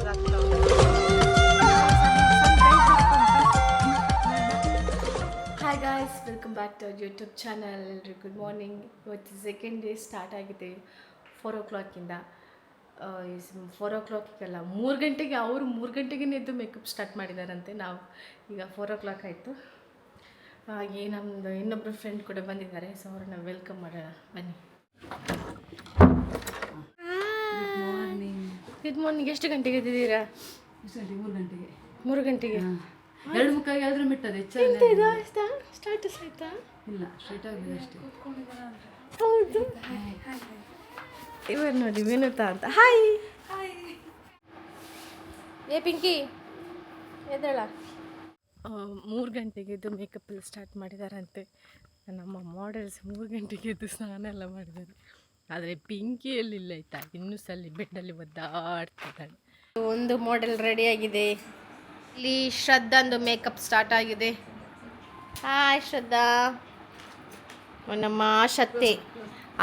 Hi guys, welcome back to YouTube channel. ಎಲ್ರಿಗೂ good morning. ಇವತ್ತು second day start ಆಗಿದೆ 4 o'clock-ಇಂದ. 4 o'clock-ಗೆಲ್ಲ 3 ಗಂಟೆಗೆ, ಅವರು 3 ಗಂಟೆಗೆ ಎದ್ದು ಮೇಕಪ್ ಸ್ಟಾರ್ಟ್ ಮಾಡಿದಾರಂತೆ. ನಾವು ಈಗ 4 o'clock ಆಯಿತು. ಹಾಗೆ ನಮ್ಮದು ಇನ್ನೊಬ್ಬರು ಫ್ರೆಂಡ್ ಕೂಡ ಬಂದಿದ್ದಾರೆ, ಸೊ ಅವ್ರನ್ನ ವೆಲ್ಕಮ್ ಮಾಡೋಣ ಬನ್ನಿ. Good morning. ಎಷ್ಟು ಗಂಟೆಗೆ ಎದ್ದಿದ್ದೀರಾ? 3 ಗಂಟೆಗೆ. 2:30 ಆದ್ರೂ ಮಿಟ್ಟದೆ. ಸ್ಟಾರ್ಟಸ್ ಆಯ್ತಾ? ಇಲ್ಲ, ಸ್ಟ್ರೈಟ್ ಆಗಿದೆ ಅಷ್ಟೇ. ಹೌದು. ಇವರು ನೋಡಿ, ವಿನುತಾ ಅಂತ. ಹಾಯ್. ಏ ಪಿಂಕಿ, ಎದ್ದೇಳ. 3 ಗಂಟೆಗೆ ಎದ್ದು ಮೇಕಪ್ ಎಲ್ಲ ಸ್ಟಾರ್ಟ್ ಮಾಡಿದಾರಂತೆ. ನಮ್ಮ ಮಾಡೆಲ್ಸ್ 3 ಗಂಟೆಗೆ ಎದ್ದು ಸ್ನಾನ ಎಲ್ಲ ಮಾಡಿದ್ದಾರೆ. ಆದರೆ ಪಿಂಕಿಯಲ್ಲಿಲ್ಲ ಆಯ್ತಾ, ಇನ್ನೂ ಸಲ ಬೆಡ್ಡಲ್ಲಿ ಒದ್ದಾಡ್ತಿದ್ದಾಳೆ. ಒಂದು ಮಾಡೆಲ್ ರೆಡಿ ಆಗಿದೆ. ಇಲ್ಲಿ ಶ್ರದ್ಧಾಂದು ಮೇಕಪ್ ಸ್ಟಾರ್ಟ್ ಆಗಿದೆ. ಹಾಯ್ ಶ್ರದ್ಧಾ. ನಮ್ಮ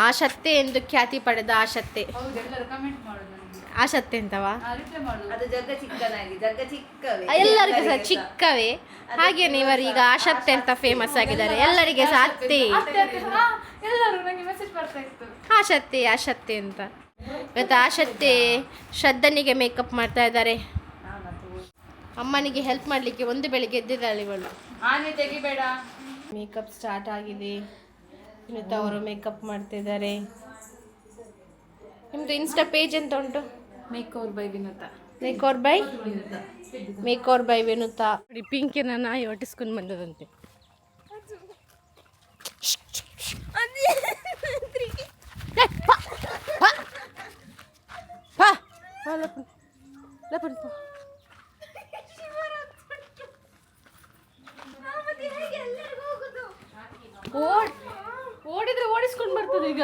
ಆಶತ್ತೆ ಎಂದು ಖ್ಯಾತಿ ಪಡೆದ ಆಶತ್ತೆ. ಆಶತ್ತೆ ಅಂತವಾ? ಎಲ್ಲರಿಗೂ ಸಹ ಚಿಕ್ಕವೇ. ಹಾಗೇನೆ ಇವರು ಈಗ ಆಶತ್ತೆ ಅಂತ ಫೇಮಸ್ ಆಗಿದ್ದಾರೆ. ಎಲ್ಲರಿಗೆ ಸಹ ಅತ್ತೆ, ಆಶತ್ತೆ ಅಂತ. ಇವತ್ತು ಆಶತ್ತೆ ಶ್ರದ್ಧನಿಗೆ ಮೇಕಪ್ ಮಾಡ್ತಾ ಇದ್ದಾರೆ. ಅಮ್ಮನಿಗೆ ಹೆಲ್ಪ್ ಮಾಡಲಿಕ್ಕೆ ಒಂದು ಬೆಳಿಗ್ಗೆ ಎದ್ದಿದ್ದಾಳೆ ಇವಳು. ಮೇಕಪ್ ಸ್ಟಾರ್ಟ್ ಆಗಿದೆ. ವಿನುತಾ ಅವರು ಮೇಕಪ್ ಮಾಡ್ತಿದ್ದಾರೆ. ನಿಮ್ದು ಇನ್ಸ್ಟಾ ಪೇಜ್ ಅಂತ ಉಂಟು? ಮೇಕ್ಓವರ್ ಬೈ ವಿನುತಾ. ಮೇಕ್ಓವರ್ ಬೈ ವಿನುತಾ. ಪಿಂಕಿನ ನಾಯಿ ಒಟ್ಟಿಸ್ಕೊಂಡು ಬಂದದಂತೆ. ಓಡಿದ್ರೆ ಓಡಿಸ್ಕೊಂಡು ಬರ್ತದೆ ಈಗ.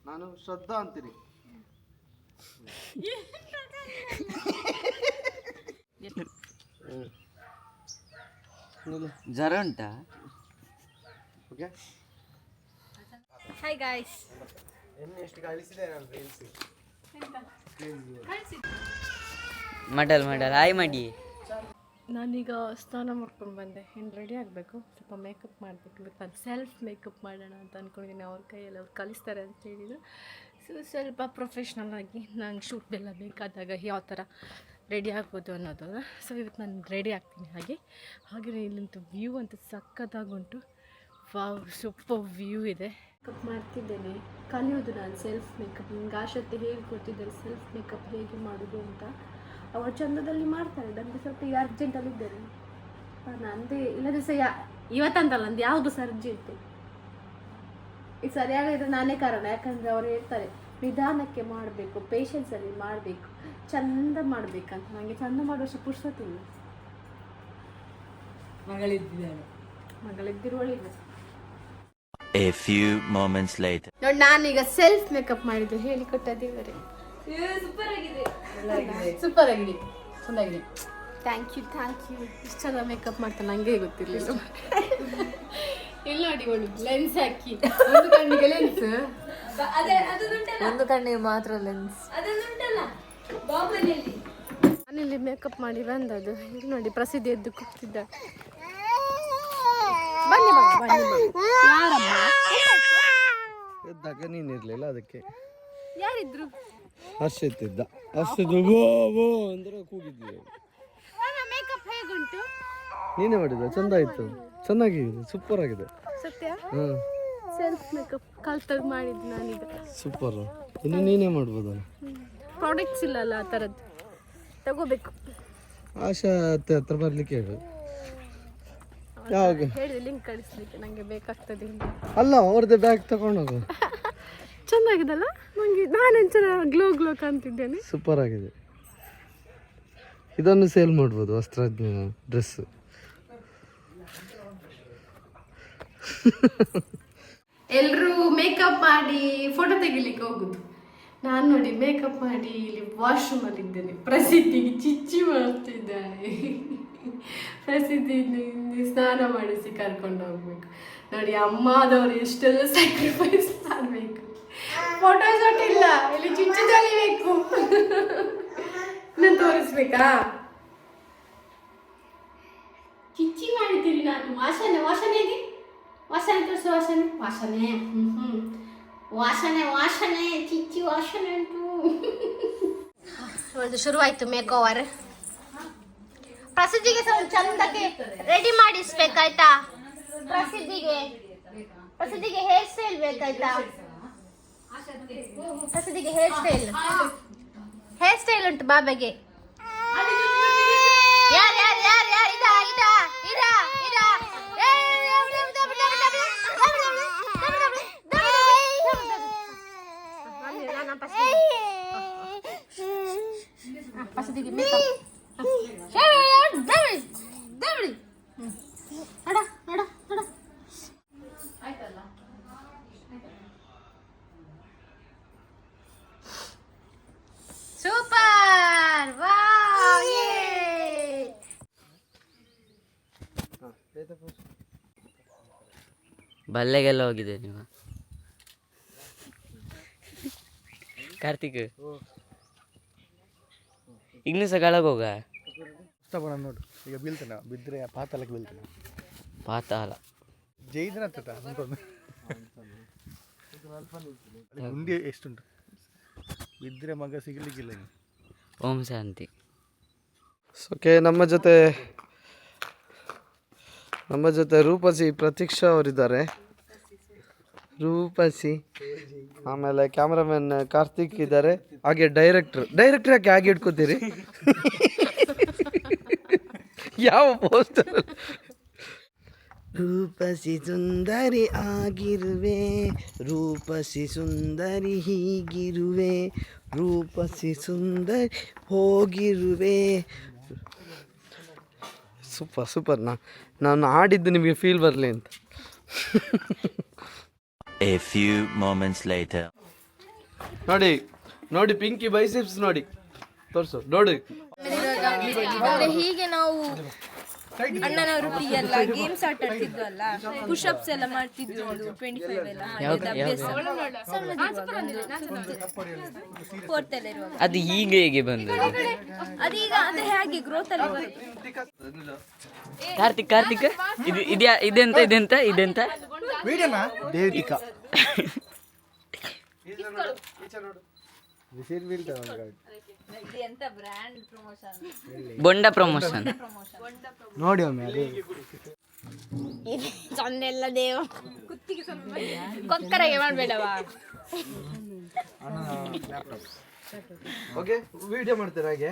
ನಾನು ಶ್ರದ್ಧಾ ಅಂತೀನಿ. ಜ್ವರ ಉಂಟಾ? ಓಕೆ. Hi guys. ಮಾಡಲ್ ಹಾಯ್ ಮಾಡಿ. ನಾನೀಗ ಸ್ನಾನ ಮಾಡ್ಕೊಂಡು ಬಂದೆ. ಇನ್ನು ರೆಡಿ ಆಗಬೇಕು, ಸ್ವಲ್ಪ ಮೇಕಪ್ ಮಾಡಬೇಕು. ಇವತ್ತು ನಾನು ಸೆಲ್ಫ್ ಮೇಕಪ್ ಮಾಡೋಣ ಅಂತ ಅಂದ್ಕೊಂಡಿದ್ದೀನಿ. ಅವ್ರ ಕೈಯಲ್ಲಿ ಅವ್ರು ಕಲಿಸ್ತಾರೆ ಅಂತ ಹೇಳಿದರು. ಸೊ ಸ್ವಲ್ಪ ಪ್ರೊಫೆಷ್ನಲ್ ಆಗಿ ನಂಗೆ ಶೂಟ್ದೆಲ್ಲ ಬೇಕಾದಾಗ ಯಾವ ಥರ ರೆಡಿ ಆಗ್ಬೋದು ಅನ್ನೋದು. ಸೊ ಇವತ್ತು ನಾನು ರೆಡಿ ಆಗ್ತೀನಿ. ಹಾಗೆ ಇಲ್ಲಂತೂ ವ್ಯೂ ಅಂತ ಸಖತ್ತಾಗುಂಟು. ವಾವ್, ಸೂಪರ್ ವ್ಯೂ ಇದೆ. ಮೇಕಪ್ ಮಾಡ್ತಿದ್ದೇನೆ, ಕಲಿಯೋದು ನಾನು ಸೆಲ್ಫ್ ಮೇಕಪ್. ನಿಮ್ಗೆ ಆಶತ್ತೆ ಹೇಳ್ಕೊಡ್ತಿದ್ದಾರೆ ಸೆಲ್ಫ್ ಮೇಕಪ್ ಹೇಗೆ ಮಾಡೋದು ಅಂತ. ಅವರು ಚಂದದಲ್ಲಿ ಮಾಡ್ತಾರೆ. ನನಗೆ ಸ್ವಲ್ಪ ಈಗ ಅರ್ಜೆಂಟಲ್ಲಿದ್ದೇನೆ. ನಂದೇ ಇಲ್ಲದೆ ಸಹ ಇವತ್ತಂತಲ್ಲ, ನಂದು ಯಾವುದು ಸಹ ಅರ್ಜೆಂಟು. ಈಗ ಸರಿಯಾಗಿದ್ರೆ ನಾನೇ ಕಾರಣ. ಯಾಕಂದರೆ ಅವ್ರು ಹೇಳ್ತಾರೆ ನಿಧಾನಕ್ಕೆ ಮಾಡಬೇಕು, ಪೇಷನ್ಸಲ್ಲಿ ಮಾಡಬೇಕು, ಚಂದ ಮಾಡಬೇಕಂತ. ನನಗೆ ಚಂದ ಮಾಡುವಷ್ಟು ಪುರ್ಸೊತ್ತಿಲ್ಲ. ಮಗಳಿದ್ದಿರುವಳಿಲ್ಲ. A few moments later. ನೋಡಿ, ನಾನೀಗ ಸೆಲ್ಫ್ ಮೇಕಪ್ ಮಾಡಿದ್ದು ಹೇಳಿಕೊಟ್ಟದಿದ್ದಾರೆ. ಸೂಪರ್ ಆಗಿದೆ, ಚೆನ್ನಾಗಿದೆ. Thank you. ಇಷ್ಟು ಚೆನ್ನಾಗಿ ಮೇಕಪ್ ಮಾಡ್ತಾನೆ, ನನಗೆ ಗೊತ್ತಿರಲಿಲ್ಲ. ಇಲ್ಲಿ ನೋಡಿ, ಅವಳು ಲೆನ್ಸ್ ಹಾಕಿ, ಒಂದು ಕಣ್ಣಿಗೆ ಲೆನ್ಸ್, ಒಂದು ಕಣ್ಣಿಗೆ ಮಾತ್ರ ಲೆನ್ಸ್. ನಾನಿಲ್ಲಿ ಮೇಕಪ್ ಮಾಡಿ ಬಂದದ್ದು. ಇಲ್ಲಿ ನೋಡಿ, ಪ್ರಸಿದ್ಧಿ ಎದ್ದು ಕೂಗ್ತಿದ್ದ. ಎದ್ದಾಗ ನೀನಿರ್ಲಿಲ್ಲ, ಅದಕ್ಕೆ ಯಾರಿದ್ರು? ಹರ್ಷ ಎತ್ತಿದ್ದ. ಅಂದ್ರೆ ಕೂಗಿದ್ದೀವಿ. ಮೇಕಪ್ ಹೇಗುಂಟು? ನೀನೇ ಮಾಡಿದ, ಚಂದ ಆಯ್ತು, ಚೆನ್ನಾಗಿದೆ, ಸೂಪರ್ ಆಗಿದೆ. ಸತ್ಯ? ಸೆಲ್ಫ್ ಮೇಕಪ್ ಕಲ್ತಾಗ ಮಾಡಿದ್ದು ನಾನೀಗ. ಸೂಪರ್. ಇನ್ನು ನೀನೇ ಮಾಡ್ಬೋದಲ್ಲ. ಪ್ರಾಡಕ್ಟ್ಸ್ ಇಲ್ಲಲ್ಲ ಆ ಥರದ್ದು, ತಗೋಬೇಕು. ಆಶಾ ಹತ್ರ ಬರ್ಲಿಕ್ಕೆ ಹೇಳು. ಯಾವಾಗ ಹೇಳಿದೆ ಲಿಂಕ್ ಕಳಿಸ್ಲಿಕ್ಕೆ, ನನಗೆ ಬೇಕಾಗ್ತದೆ. ಅಲ್ಲ, ಅವ್ರದ್ದೇ ಬ್ಯಾಗ್ ತಗೊಂಡೋಗು. ಚೆನ್ನಾಗಿದಲ್ಲ? ನನಗೆ ನಾನೇನು ಚೆನ್ನಾಗಿ ಗ್ಲೋ ಕಾಣ್ತಿದ್ದೇನೆ. ಸೂಪರ್ ಆಗಿದೆ. ಇದನ್ನು ಸೇಲ್ ಮಾಡ್ಬೋದು, ವಸ್ತ್ರಜ್ಞ ಡ್ರೆಸ್. ಎಲ್ಲರೂ ಮೇಕಪ್ ಮಾಡಿ ಫೋಟೋ ತೆಗಿಲಿಕ್ಕೆ ಹೋಗುದು. ನಾನು ನೋಡಿ ಮೇಕಪ್ ಮಾಡಿ ಇಲ್ಲಿ ವಾಶ್ರೂಮಲ್ಲಿ ಇದ್ದೇನೆ. ಪ್ರಸಿದ್ಧಿಗೆ ಚಿಚ್ಚಿ ಮಾಡ್ತಿದ್ದಾಳೆ. ಪ್ರಸಿದ್ಧಿ ಸ್ನಾನ ಮಾಡಿಸಿ ಕರ್ಕೊಂಡು ಹೋಗ್ಬೇಕು. ನೋಡಿ ಅಮ್ಮದವರು ಎಷ್ಟೆಲ್ಲ ಸ್ಯಾಕ್ರಿಫೈಸ್ ಮಾಡಬೇಕು. ಫೋಟೋ ಶಾಟ್ ಇಲ್ಲ, ಇಲ್ಲಿ ಚಿಚ್ಚಿ ತಲಿಬೇಕು. ನಾನು ತೋರಿಸ್ಬೇಕಾ? ಚಿಚ್ಚಿ ಮಾಡಿದ್ದೀರಿ ನಾನು. ವಾಸನೆ ವಾಸನೆಗೆ ವಾಸನೆ ತೋರಿಸು. ವಾಸನೆ ವಾಸನೆ ವಾಸನೆ ವಾಸನೆ ಚಿಚ್ಚಿ ವಾಸನೆ ಉಂಟು. ಒಂದು ಶುರುವಾಯ್ತು ಮೇಕ್ ಓವರ್. ಪ್ರಸಿದ್ಧಿಗೆ ಸ್ವಲ್ಪ ಚಂದಕ್ಕೆ ರೆಡಿ ಮಾಡಿಸ್ಬೇಕಾಯ್ತಾ? ಪ್ರಸಿದ್ಧಿಗೆ ಹೇರ್ ಸ್ಟೈಲ್ ಬೇಕಾಯ್ತಾ? ಪ್ರಸಿದ್ಧಿಗೆ ಹೇರ್ ಸ್ಟೈಲ್ ಉಂಟು ಬಾಬೆಗೆ. ಯಾರು ಯಾರು ಯಾರು ಯಾರು ಇದಾ ಇದಾ ಇದಾ ಇದಾ ಪ್ರಸಿದ್ಧಿಗೆ ಸೂಪರ್. ಬಲ್ಲೆಗೆಲ್ಲ ಹೋಗಿದೆ ನೀವು ಕಾರ್ತಿಕ್? ಇನ್ನು ಸಹ ಗಳಗೋಗ ಇಷ್ಟಪಡ ನೋಡು. ಈಗ ಬೀಳ್ತಾನೆ, ಬಿದ್ದರೆ ಪಾತಾಳಕ್ಕೆ ಬೀಳ್ತಾನೆ. ಪಾತಾಳ ಜೈದನ ಗುಂಡಿ ಎಷ್ಟುಂಟು, ಬಿದ್ದರೆ ಮಗ ಸಿಗಲಿಕ್ಕಿಲ್ಲ. ಓಂ ಶಾಂತಿ. ಓಕೆ, ನಮ್ಮ ಜೊತೆ ರೂಪಸಿ ಪ್ರತೀಕ್ಷಾ ಅವರಿದ್ದಾರೆ. ರೂಪಸಿ, ಆಮೇಲೆ ಕ್ಯಾಮ್ರಾಮನ್ ಕಾರ್ತಿಕ್ ಇದ್ದಾರೆ, ಹಾಗೆ ಡೈರೆಕ್ಟ್ರ್ ಯಾಕೆ ಹಾಗೆ ಇಟ್ಕೋತೀರಿ? ಯಾವ ಪೋಸ್ಟರ್? ರೂಪಸಿ ಸುಂದರಿ ಆಗಿರುವೆ, ರೂಪಸಿ ಸುಂದರಿ ಹೀಗಿರುವೆ, ರೂಪಸಿ ಸುಂದರಿ ಹೋಗಿರುವೆ. ಸೂಪರ್. ನಾನು ಆಡಿದ್ದು ನಿಮಗೆ ಫೀಲ್ ಬರಲಿ ಅಂತ. A few moments later. ನೋಡಿ ಪಿಂಕಿ ಬೈಸೆಪ್ಸ್ ನೋಡಿ, ತೋರಿಸು ನೋಡಿ. ಹೀಗೆ ನಾವು ಅಣ್ಣನವರು ಎಲ್ಲ ಗೇಮ್ಸ್ ಆಟ ಆಡ್ತಿದ್ವಲ್ಲ, ಪುಷಪ್ಸ್ ಎಲ್ಲ ಮಾಡ್ತಿದ್ವಿ. ಒಂದು 25 ಎಲ್ಲ ಫೋರ್ತ್ ಎಲ್ಲ ಇರುವಾಗ. ಅದು ಹೀಗೆ ಹೇಗೆ ಬಂದು ಅದೀಗ ಅದು ಹೇಗೆ ಗ್ರೋತ್ ಅಲ್ಲಿ ಕಾರ್ತಿಕ್ ಇದು ಇದೆಂತ ದೇವಿಕಾ ಬೊಂಡ ಪ್ರಮೋಷನ್ ನೋಡಿ ಒಮ್ಮೆ. ಅದು ಸೊನ್ನೆಲ್ಲ ದೇವ ಕೊಕ್ಕರೆಗೆ ಮಾಡ್ಬೇಡವಾ? ಓಕೆ, ವಿಡಿಯೋ ಮಾಡ್ತೀರಾ ಹಾಗೆ?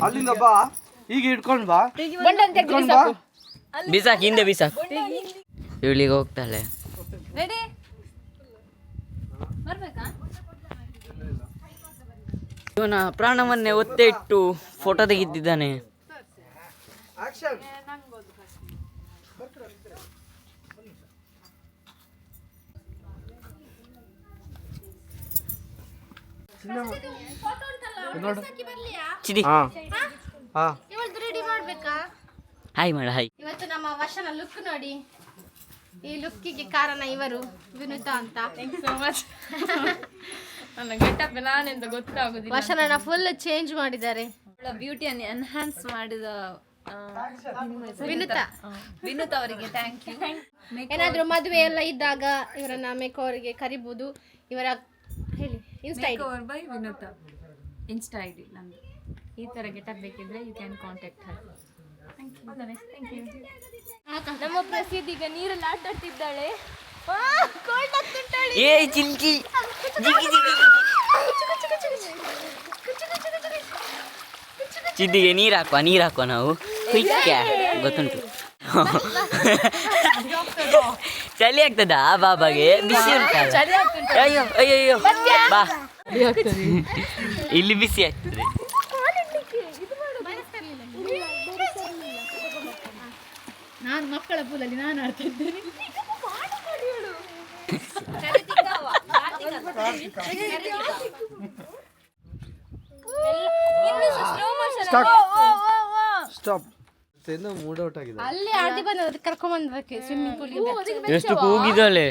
ಅಲ್ಲಿಂದ ಬಾ, ಈಗ ಇಟ್ಕೊಂಡ್ ಬಾ, ಬಿಸಾಕ್ ಹಿಂದೆ ಬಿಸಾಕ್. ಇವಳಿಗೆ ಹೋಗ್ತಾಳೆ. ರೆಡಿ ಬರ್ಬೇಕಾ? ಇವನ ಪ್ರಾಣವನ್ನೇ ಒತ್ತೆ ಇಟ್ಟು ಫೋಟೋ ತೆಗೆದಿದ್ದಾನೆ. ಚಿಡಿ ಇವತ್ತು ರೆಡಿ ಮಾಡ್ಬೇಕಾ? ಹಾಯ್ ಮಾಡ ಹಾಯ್. ಇವತ್ತು ನಮ್ಮ ವರ್ಷನ ಲುಕ್ ನೋಡಿ. ಈ ಲುಕ್ಕಿಗೆ ಕಾರಣ ಇವರು ವಿನುತಾ ಅಂತ. ನನ್ನ ಗೆಟಪ್ ನಾನೆಂತ ಗೊತ್ತಾಗುದಿಲ್ಲ. ವರ್ಷನ ಫುಲ್ ಚೇಂಜ್ ಮಾಡಿದ್ದಾರೆ. ಬ್ಯೂಟಿಯನ್ನು ಎನ್ಹಾನ್ಸ್ ಮಾಡಿದ ವಿನುತಾ ಅವರಿಗೆ ಥ್ಯಾಂಕ್ ಯು. ಏನಾದ್ರೂ ಮದುವೆ ಎಲ್ಲ ಇದ್ದಾಗ ಇವರನ್ನ ಮೇಕೋವರಿಗೆ ಕರಿಬಹುದು. ಇವರ ಹೇಳಿ insta ID by Vinutha insta ID ನಮ್ದು. ಈ ತರ ಗೆಟಪ್ ಬೇಕಿದ್ರೆ ಯು ಕ್ಯಾನ್ ಕಾಂಟ್ಯಾಕ್ಟ್ ಹರ್. ನಮ್ಮ ಪ್ರಸಿದ್ಧ ಈಗ ನೀರಲ್ಲಿ ಆಟ ಆಡ್ತಿದ್ದಾಳೆ. ಏ ಚಿಲ್ಕಿ ಚಿದ್ದಿಗೆ ನೀರು ಹಾಕುವ ನಾವು ಗೊತ್ತುಂಟು. ಚಳಿ ಆಗ್ತದ ಆ ಬಾಬಾಗೆ? ಬಿಸಿ ಉಂಟ? ಅಯ್ಯೋ ಅಯ್ಯೋ ಬಾ, ಇಲ್ಲಿ ಬಿಸಿ ಆಗ್ತದೆ. ನಾನು ಮಕ್ಕಳ ಪೂಲಲ್ಲಿ ನಾನು ಆಡ್ತಾ ಇದ್ದೇನೆ. ಸ್ಟಾಪ್ ಏನೋ ಮೂಡ್ ಔಟ್ ಆಗಿದೆ. ಅಲ್ಲಿ ಆದಿ ಬಂದ ಕರ್ಕೊಂಡ್ ಬಂದಕ್ಕೆ ಸ್ವಿಮ್ಮಿಂಗ್ ಪೂಲ್ ಎಷ್ಟು ಕೂಗಿದಳೆ.